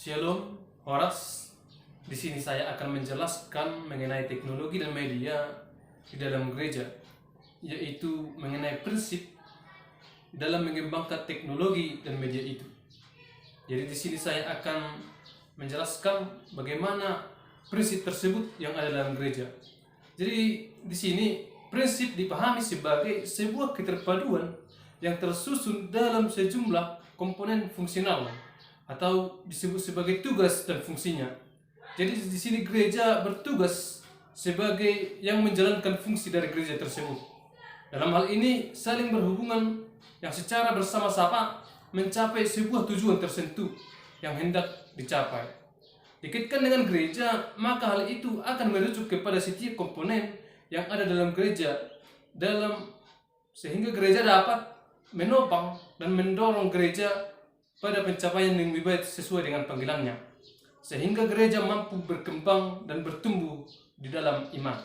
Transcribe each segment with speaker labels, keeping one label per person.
Speaker 1: Shalom, Horas. Di sini saya akan menjelaskan mengenai teknologi dan media di dalam gereja, yaitu mengenai prinsip dalam mengembangkan teknologi dan media itu. Jadi di sini saya akan menjelaskan bagaimana prinsip tersebut yang ada dalam gereja. Jadi di sini prinsip dipahami sebagai sebuah keterpaduan yang tersusun dalam sejumlah komponen fungsional atau disebut sebagai tugas dan fungsinya. Jadi di sini gereja bertugas sebagai yang menjalankan fungsi dari gereja tersebut. Dalam hal ini saling berhubungan yang secara bersama-sama mencapai sebuah tujuan tertentu yang hendak dicapai. Dikaitkan dengan gereja, maka hal itu akan merujuk kepada setiap komponen yang ada dalam gereja sehingga gereja dapat menopang dan mendorong gereja pada pencapaian yang lebih baik sesuai dengan panggilannya, sehingga gereja mampu berkembang dan bertumbuh di dalam iman.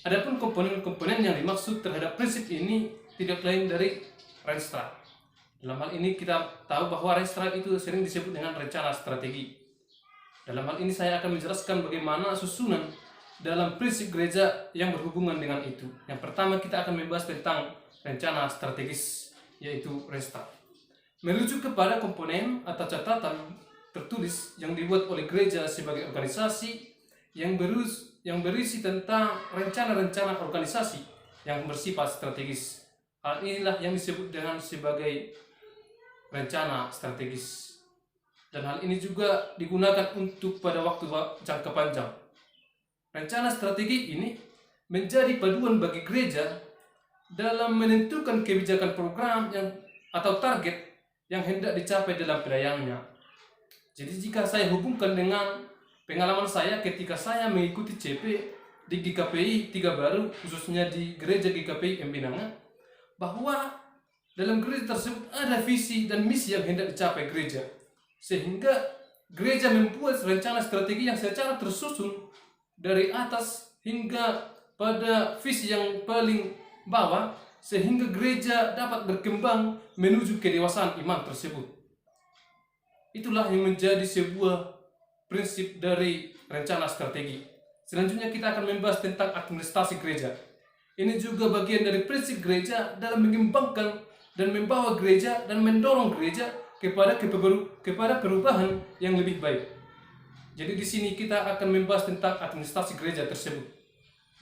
Speaker 1: Adapun komponen-komponen yang dimaksud terhadap prinsip ini tidak lain dari Renstra. Dalam hal ini kita tahu bahwa Renstra itu sering disebut dengan rencana strategi. Dalam hal ini saya akan menjelaskan bagaimana susunan dalam prinsip gereja yang berhubungan dengan itu. Yang pertama kita akan membahas tentang rencana strategis, yaitu Renstra. Merujuk kepada komponen atau catatan tertulis yang dibuat oleh gereja sebagai organisasi yang berisi tentang rencana-rencana organisasi yang bersifat strategis. Hal inilah yang disebut dengan sebagai rencana strategis. Dan hal ini juga digunakan untuk pada waktu jangka panjang. Rencana strategi ini menjadi paduan bagi gereja dalam menentukan kebijakan program atau target yang hendak dicapai dalam pelayanannya. Jadi jika saya hubungkan dengan pengalaman saya ketika saya mengikuti CP di GKPI 3 Baru, khususnya di gereja GKPI Embinanga, bahwa dalam gereja tersebut ada visi dan misi yang hendak dicapai gereja, sehingga gereja membuat rencana strategi yang secara tersusun dari atas hingga pada visi yang paling bawah, sehingga gereja dapat berkembang menuju kedewasaan iman tersebut. Itulah yang menjadi sebuah prinsip dari rencana strategi. Selanjutnya kita akan membahas tentang administrasi gereja. Ini juga bagian dari prinsip gereja dalam mengembangkan dan membawa gereja dan mendorong gereja kepada perubahan yang lebih baik. Jadi di sini kita akan membahas tentang administrasi gereja tersebut,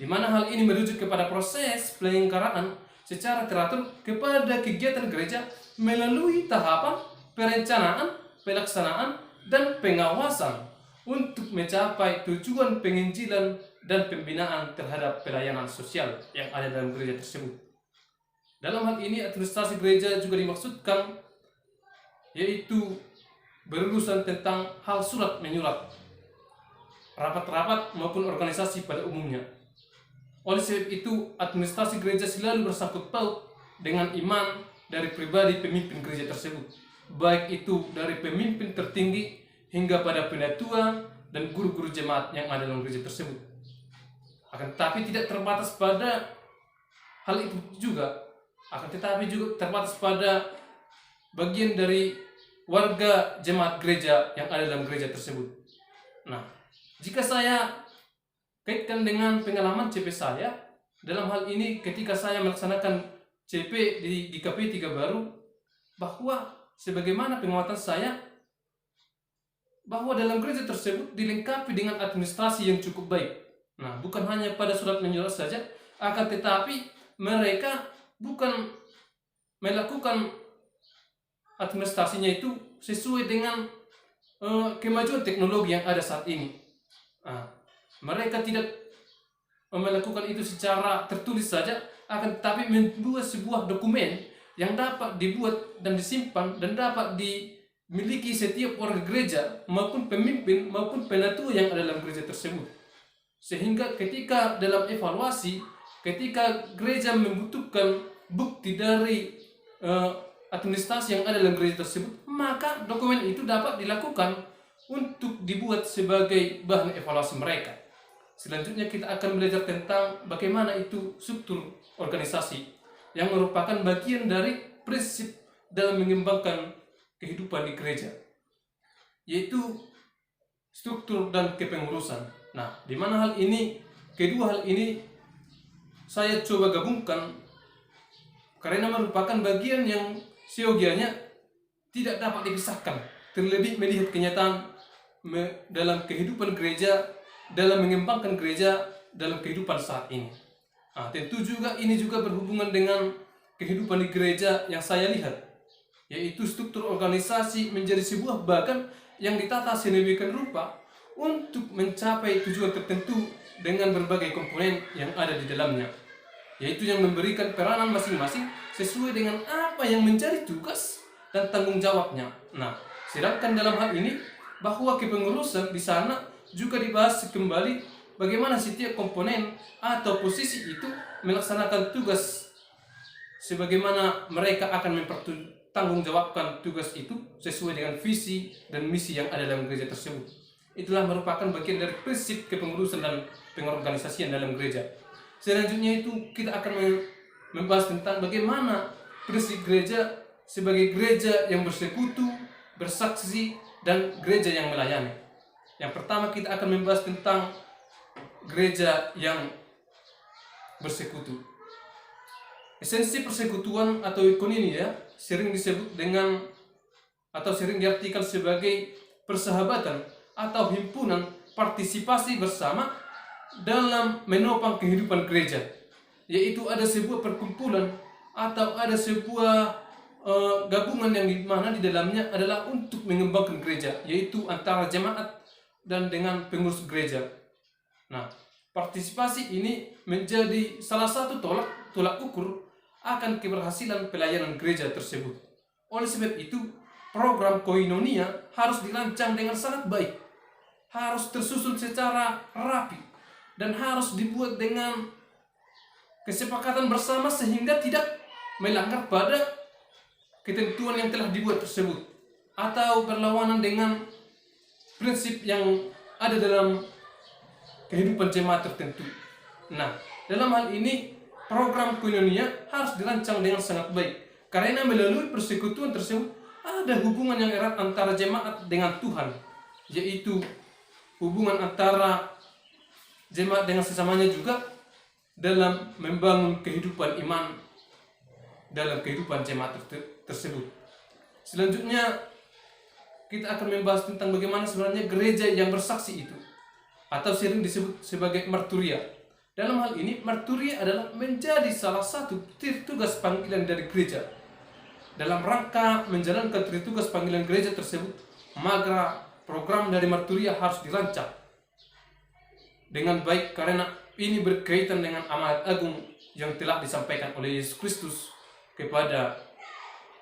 Speaker 1: di mana hal ini merujuk kepada proses penyelenggaraan secara teratur kepada kegiatan gereja melalui tahapan perencanaan, pelaksanaan, dan pengawasan untuk mencapai tujuan penginjilan dan pembinaan terhadap pelayanan sosial yang ada dalam gereja tersebut. Dalam hal ini administrasi gereja juga dimaksudkan yaitu berurusan tentang hal surat menyurat, rapat-rapat maupun organisasi pada umumnya. Oleh sebab itu, administrasi gereja selalu bersangkut paut dengan iman dari pribadi pemimpin gereja tersebut, baik itu dari pemimpin tertinggi hingga pada pendatua dan guru-guru jemaat yang ada dalam gereja tersebut. Akan tetapi tidak terbatas pada hal itu juga, terbatas pada bagian dari warga jemaat gereja yang ada dalam gereja tersebut. Nah, jika saya kaitkan dengan pengalaman CP saya, dalam hal ini ketika saya melaksanakan CP di GKP 3 Baru, bahwa sebagaimana pengamatan saya, bahwa dalam gereja tersebut dilengkapi dengan administrasi yang cukup baik. Nah, bukan hanya pada surat menyurat saja, akan tetapi mereka bukan melakukan administrasinya itu sesuai dengan kemajuan teknologi yang ada saat ini. Mereka tidak melakukan itu secara tertulis saja, akan tetapi membuat sebuah dokumen yang dapat dibuat dan disimpan dan dapat dimiliki setiap orang gereja maupun pemimpin maupun penatua yang ada dalam gereja tersebut. Sehingga ketika dalam evaluasi, ketika gereja membutuhkan bukti dari administrasi yang ada dalam gereja tersebut, maka dokumen itu dapat dilakukan untuk dibuat sebagai bahan evaluasi mereka. Selanjutnya kita akan belajar tentang bagaimana itu struktur organisasi yang merupakan bagian dari prinsip dalam mengembangkan kehidupan di gereja. yaitu struktur dan kepengurusan. Nah, di mana kedua hal ini saya coba gabungkan karena merupakan bagian yang seyogianya tidak dapat dipisahkan. Terlebih melihat kenyataan dalam kehidupan gereja, dalam mengembangkan gereja dalam kehidupan saat ini. Nah, tentu juga ini juga berhubungan dengan kehidupan di gereja yang saya lihat, yaitu struktur organisasi menjadi sebuah bagan yang ditata sedemikian rupa untuk mencapai tujuan tertentu dengan berbagai komponen yang ada di dalamnya, yaitu yang memberikan peranan masing-masing sesuai dengan apa yang menjadi tugas dan tanggung jawabnya. Nah, sedangkan dalam hal ini bahwa kepengurusan di sana juga dibahas kembali bagaimana setiap komponen atau posisi itu melaksanakan tugas sebagaimana mereka akan mempertanggungjawabkan tugas itu sesuai dengan visi dan misi yang ada dalam gereja tersebut. Itulah merupakan bagian dari prinsip kepengurusan dan pengorganisasian dalam gereja. Selanjutnya itu kita akan membahas tentang bagaimana prinsip gereja sebagai gereja yang bersekutu, bersaksi, dan gereja yang melayani. Yang pertama kita akan membahas tentang gereja yang bersekutu. Esensi persekutuan atau koinonia sering disebut dengan atau sering diartikan sebagai persahabatan atau himpunan partisipasi bersama dalam menopang kehidupan gereja, yaitu ada sebuah perkumpulan atau ada sebuah gabungan yang dimana di dalamnya adalah untuk mengembangkan gereja, yaitu antara jemaat dan dengan pengurus gereja. Nah, partisipasi ini menjadi salah satu tolak ukur akan keberhasilan pelayanan gereja tersebut. Oleh sebab itu, program koinonia harus dirancang dengan sangat baik, harus tersusun secara rapi, dan harus dibuat dengan kesepakatan bersama sehingga tidak melanggar pada ketentuan yang telah dibuat tersebut atau berlawanan dengan prinsip yang ada dalam kehidupan jemaat tertentu. Nah, dalam hal ini program koinonia harus dirancang dengan sangat baik karena melalui persekutuan tersebut ada hubungan yang erat antara jemaat dengan Tuhan, yaitu hubungan antara jemaat dengan sesamanya juga dalam membangun kehidupan iman dalam kehidupan jemaat tersebut. Selanjutnya kita akan membahas tentang bagaimana sebenarnya gereja yang bersaksi itu atau sering disebut sebagai marturia. Dalam hal ini marturia adalah menjadi salah satu tugas panggilan dari gereja. Dalam rangka menjalankan tugas panggilan gereja tersebut, maka program dari marturia harus dirancang dengan baik karena ini berkaitan dengan amanat agung yang telah disampaikan oleh Yesus Kristus kepada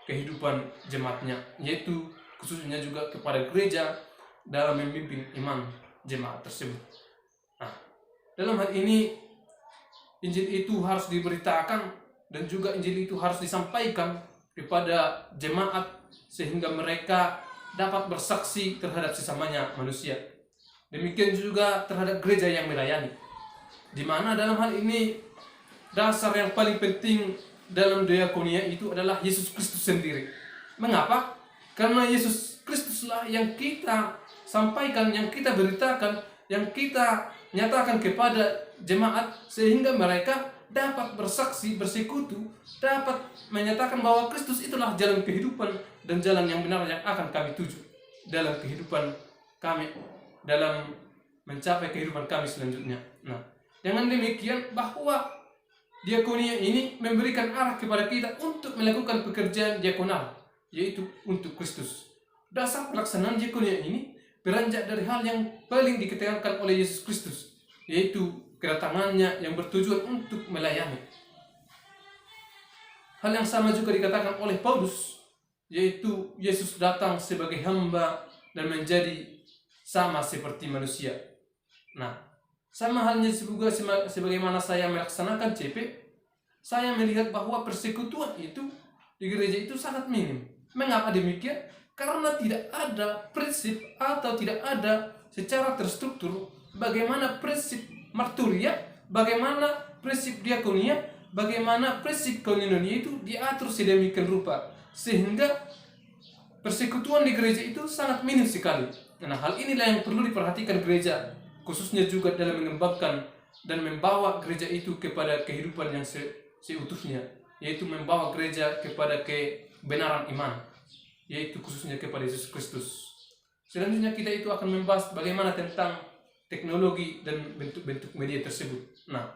Speaker 1: kehidupan jemaatnya, yaitu khususnya juga kepada gereja dalam memimpin iman jemaat tersebut. Nah, dalam hal ini Injil itu harus diberitakan dan juga Injil itu harus disampaikan kepada jemaat sehingga mereka dapat bersaksi terhadap sesamanya manusia. Demikian juga terhadap gereja yang melayani, di mana dalam hal ini dasar yang paling penting dalam diakonia itu adalah Yesus Kristus sendiri. Mengapa? Karena Yesus Kristuslah yang kita sampaikan, yang kita beritakan, yang kita nyatakan kepada jemaat sehingga mereka dapat bersaksi, bersekutu, dapat menyatakan bahwa Kristus itulah jalan kehidupan dan jalan yang benar yang akan kami tuju dalam kehidupan kami, dalam mencapai kehidupan kami selanjutnya. Nah, dengan demikian bahwa diakonia ini memberikan arah kepada kita untuk melakukan pekerjaan diakonal, yaitu untuk Kristus. Dasar pelaksanaan diakonia ini beranjak dari hal yang paling diketekankan oleh Yesus Kristus, yaitu kedatangannya yang bertujuan untuk melayani. Hal yang sama juga dikatakan oleh Paulus, yaitu Yesus datang sebagai hamba dan menjadi sama seperti manusia. Nah, sama halnya juga sebagaimana saya melaksanakan CP, saya melihat bahwa persekutuan itu di gereja itu sangat minim. Mengapa demikian? Karena tidak ada prinsip atau tidak ada secara terstruktur bagaimana prinsip marturia, bagaimana prinsip diakonia, bagaimana prinsip koinonia itu diatur sedemikian rupa sehingga persekutuan di gereja itu sangat minim sekali. Nah, hal inilah yang perlu diperhatikan gereja, khususnya juga dalam mengembangkan dan membawa gereja itu kepada kehidupan yang seutuhnya, yaitu membawa gereja kepada kebenaran iman, yaitu khususnya kepada Yesus Kristus. Selanjutnya kita itu akan membahas bagaimana tentang teknologi dan bentuk-bentuk media tersebut. Nah,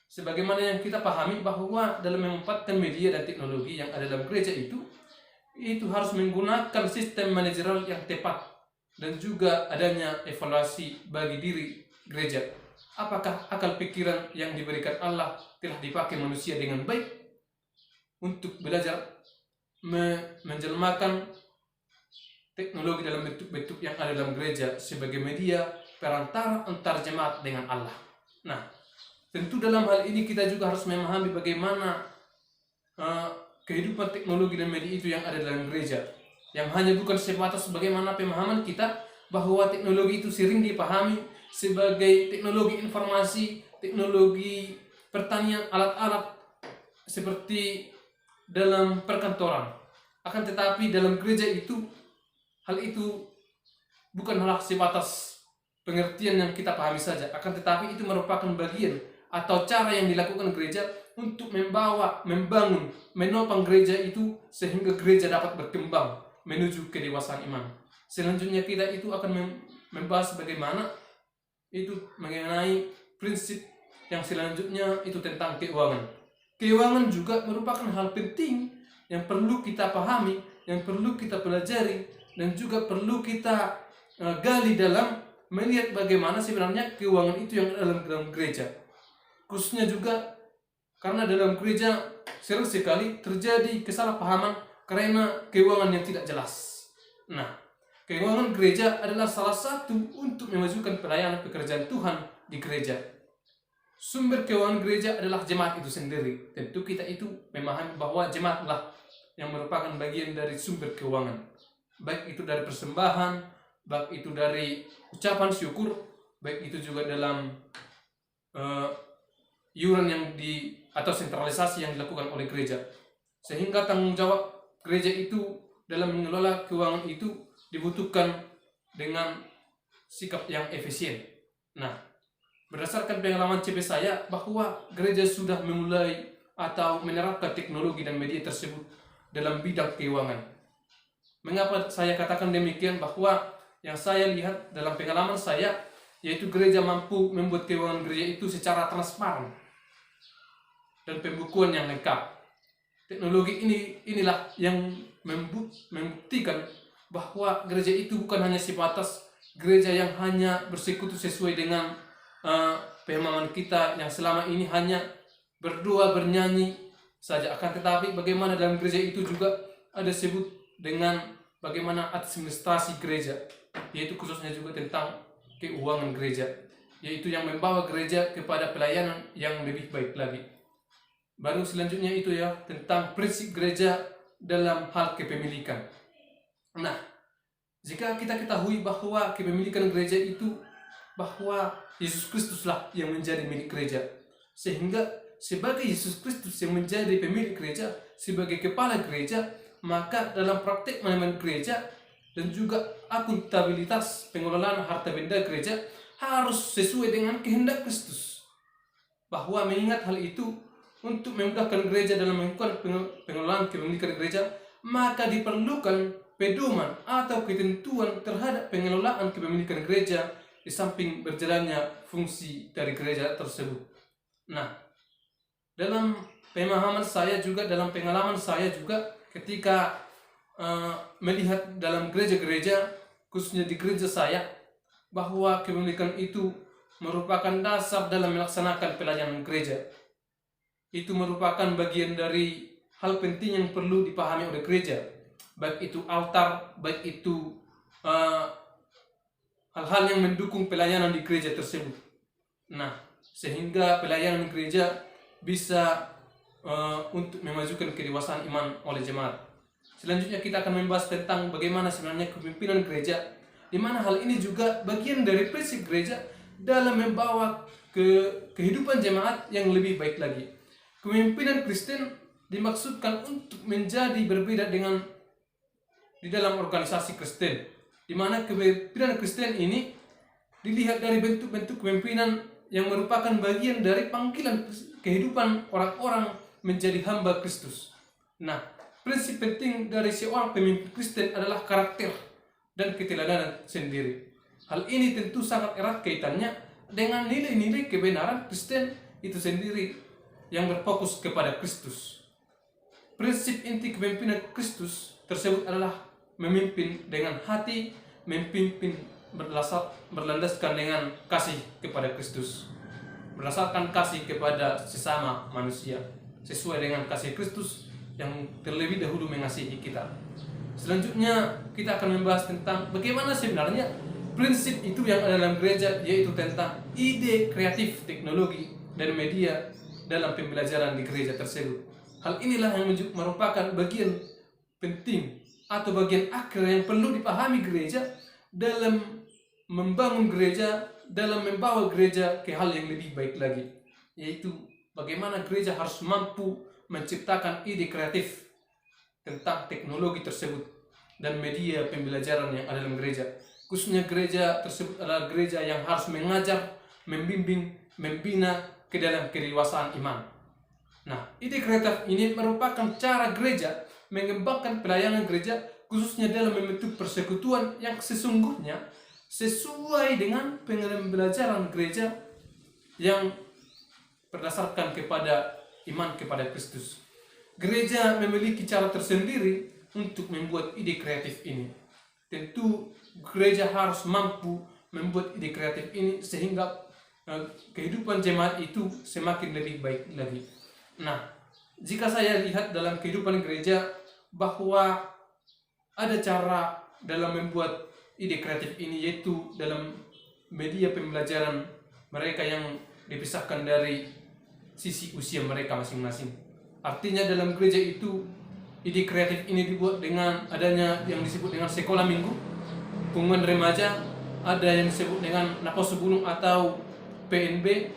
Speaker 1: sebagaimana yang kita pahami bahwa dalam memanfaatkan media dan teknologi yang ada dalam gereja itu harus menggunakan sistem manajerial yang tepat dan juga adanya evaluasi bagi diri gereja. Apakah akal pikiran yang diberikan Allah telah dipakai manusia dengan baik untuk belajar menjelmakan teknologi dalam bentuk-bentuk yang ada dalam gereja sebagai media perantara antar jemaat dengan Allah. Nah, tentu dalam hal ini kita juga harus memahami bagaimana kehidupan teknologi dan media itu yang ada dalam gereja, yang hanya bukan sebatas bagaimana pemahaman kita bahwa teknologi itu sering dipahami sebagai teknologi informasi, teknologi pertanian, alat-alat seperti dalam perkantoran. Akan tetapi dalam gereja itu hal itu bukan hal sebatas pengertian yang kita pahami saja, akan tetapi itu merupakan bagian atau cara yang dilakukan gereja untuk membangun, menopang gereja itu sehingga gereja dapat berkembang menuju kedewasaan iman. Selanjutnya kita itu akan membahas bagaimana itu mengenai prinsip yang selanjutnya itu tentang keuangan. Keuangan juga merupakan hal penting yang perlu kita pahami, yang perlu kita pelajari, dan juga perlu kita gali dalam melihat bagaimana sebenarnya keuangan itu yang ada dalam gereja. Khususnya juga karena dalam gereja sering sekali terjadi kesalahpahaman karena keuangan yang tidak jelas. Nah, keuangan gereja adalah salah satu untuk memajukan pelayanan pekerjaan Tuhan di gereja. Sumber keuangan gereja adalah jemaat itu sendiri. Tentu kita itu memahami bahwa jemaatlah yang merupakan bagian dari sumber keuangan. Baik itu dari persembahan, baik itu dari ucapan syukur, baik itu juga dalam iuran atau sentralisasi yang dilakukan oleh gereja. Sehingga tanggung jawab gereja itu dalam mengelola keuangan itu dibutuhkan dengan sikap yang efisien. Nah, berdasarkan pengalaman CP saya bahwa gereja sudah memulai atau menerapkan teknologi dan media tersebut dalam bidang keuangan. Mengapa saya katakan demikian? Bahwa yang saya lihat dalam pengalaman saya, yaitu gereja mampu membuat keuangan gereja itu secara transparan dan pembukuan yang lengkap. Teknologi inilah yang membuktikan bahwa gereja itu bukan hanya sebatas gereja yang hanya bersekutu sesuai dengan pemahaman kita yang selama ini hanya berdoa bernyanyi saja, akan tetapi bagaimana dalam gereja itu juga ada sebut dengan bagaimana administrasi gereja, yaitu khususnya juga tentang keuangan gereja, yaitu yang membawa gereja kepada pelayanan yang lebih baik lagi. Baru selanjutnya itu ya tentang prinsip gereja dalam hal kepemilikan. Nah, jika kita ketahui bahwa kepemilikan gereja itu bahwa Yesus Kristuslah yang menjadi milik gereja, sehingga sebagai Yesus Kristus yang menjadi pemilik gereja, sebagai kepala gereja, maka dalam praktek manajemen gereja dan juga akuntabilitas pengelolaan harta benda gereja harus sesuai dengan kehendak Kristus. Bahwa mengingat hal itu, untuk memudahkan gereja dalam melakukan pengelolaan kepemilikan gereja, maka diperlukan pedoman atau ketentuan terhadap pengelolaan kepemilikan gereja di samping berjalannya fungsi dari gereja tersebut. Nah, dalam pemahaman saya juga, dalam pengalaman saya juga ketika melihat dalam gereja-gereja, khususnya di gereja saya, bahwa kepemilikan itu merupakan dasar dalam melaksanakan pelayanan gereja. Itu merupakan bagian dari hal penting yang perlu dipahami oleh gereja, baik itu altar, baik itu hal-hal yang mendukung pelayanan di gereja tersebut. Nah, sehingga pelayanan gereja bisa untuk memajukan kedewasaan iman oleh jemaat. Selanjutnya kita akan membahas tentang bagaimana sebenarnya kepemimpinan gereja, di mana hal ini juga bagian dari prinsip gereja dalam membawa kehidupan jemaat yang lebih baik lagi. Kepemimpinan Kristen dimaksudkan untuk menjadi berbeda dengan di dalam organisasi Kristen, di mana kepemimpinan Kristen ini dilihat dari bentuk-bentuk kepemimpinan yang merupakan bagian dari panggilan kehidupan orang-orang menjadi hamba Kristus. Nah, prinsip penting dari seorang pemimpin Kristen adalah karakter dan keteladanan sendiri. Hal ini tentu sangat erat kaitannya dengan nilai-nilai kebenaran Kristen itu sendiri yang berfokus kepada Kristus. Prinsip inti kepemimpinan Kristus tersebut adalah memimpin dengan hati, memimpin berlandaskan dengan kasih kepada Kristus, berdasarkan kasih kepada sesama manusia, sesuai dengan kasih Kristus yang terlebih dahulu mengasihi kita. Selanjutnya kita akan membahas tentang bagaimana sebenarnya prinsip itu yang ada dalam gereja, yaitu tentang ide kreatif teknologi dan media dalam pembelajaran di gereja tersebut. Hal inilah yang merupakan bagian penting atau bagian akhir yang perlu dipahami gereja dalam membangun gereja, dalam membawa gereja ke hal yang lebih baik lagi, yaitu bagaimana gereja harus mampu menciptakan ide kreatif tentang teknologi tersebut dan media pembelajaran yang ada dalam gereja. Khususnya gereja tersebut adalah gereja yang harus mengajar, membimbing, membina ke dalam kedewasaan iman. Nah, ide kreatif ini merupakan cara gereja mengembangkan pelayanan gereja, khususnya dalam membentuk persekutuan yang sesungguhnya sesuai dengan pembelajaran gereja yang berdasarkan kepada iman kepada Kristus. Gereja memiliki cara tersendiri untuk membuat ide kreatif ini. Tentu gereja harus mampu membuat ide kreatif ini sehingga kehidupan jemaat itu semakin lebih baik lagi. Nah, jika saya lihat dalam kehidupan gereja bahwa ada cara dalam membuat ide kreatif ini, yaitu dalam media pembelajaran mereka yang dipisahkan dari sisi usia mereka masing-masing. Artinya dalam gereja itu ide kreatif ini dibuat dengan adanya yang disebut dengan sekolah minggu, pengumuman remaja, ada yang disebut dengan napos gunung atau PNB,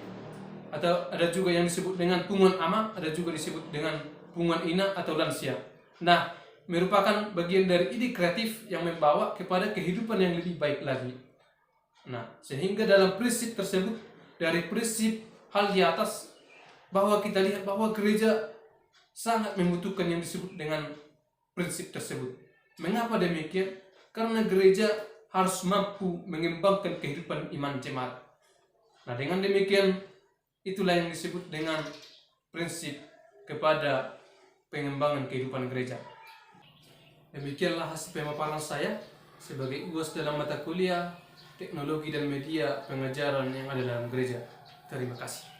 Speaker 1: atau ada juga yang disebut dengan punguan ama, ada juga disebut dengan punguan ina atau lansia. Nah, merupakan bagian dari ide kreatif yang membawa kepada kehidupan yang lebih baik lagi. Nah, sehingga dalam prinsip tersebut, dari prinsip hal di atas, bahwa kita lihat bahwa gereja sangat membutuhkan yang disebut dengan prinsip tersebut. Mengapa demikian? Karena gereja harus mampu mengembangkan kehidupan iman jemaat. Nah, dengan demikian, itulah yang disebut dengan prinsip kepada pengembangan kehidupan gereja. Demikianlah hasil pemaparan saya sebagai UAS dalam mata kuliah Teknologi dan Media Pengajaran yang ada dalam gereja. Terima kasih.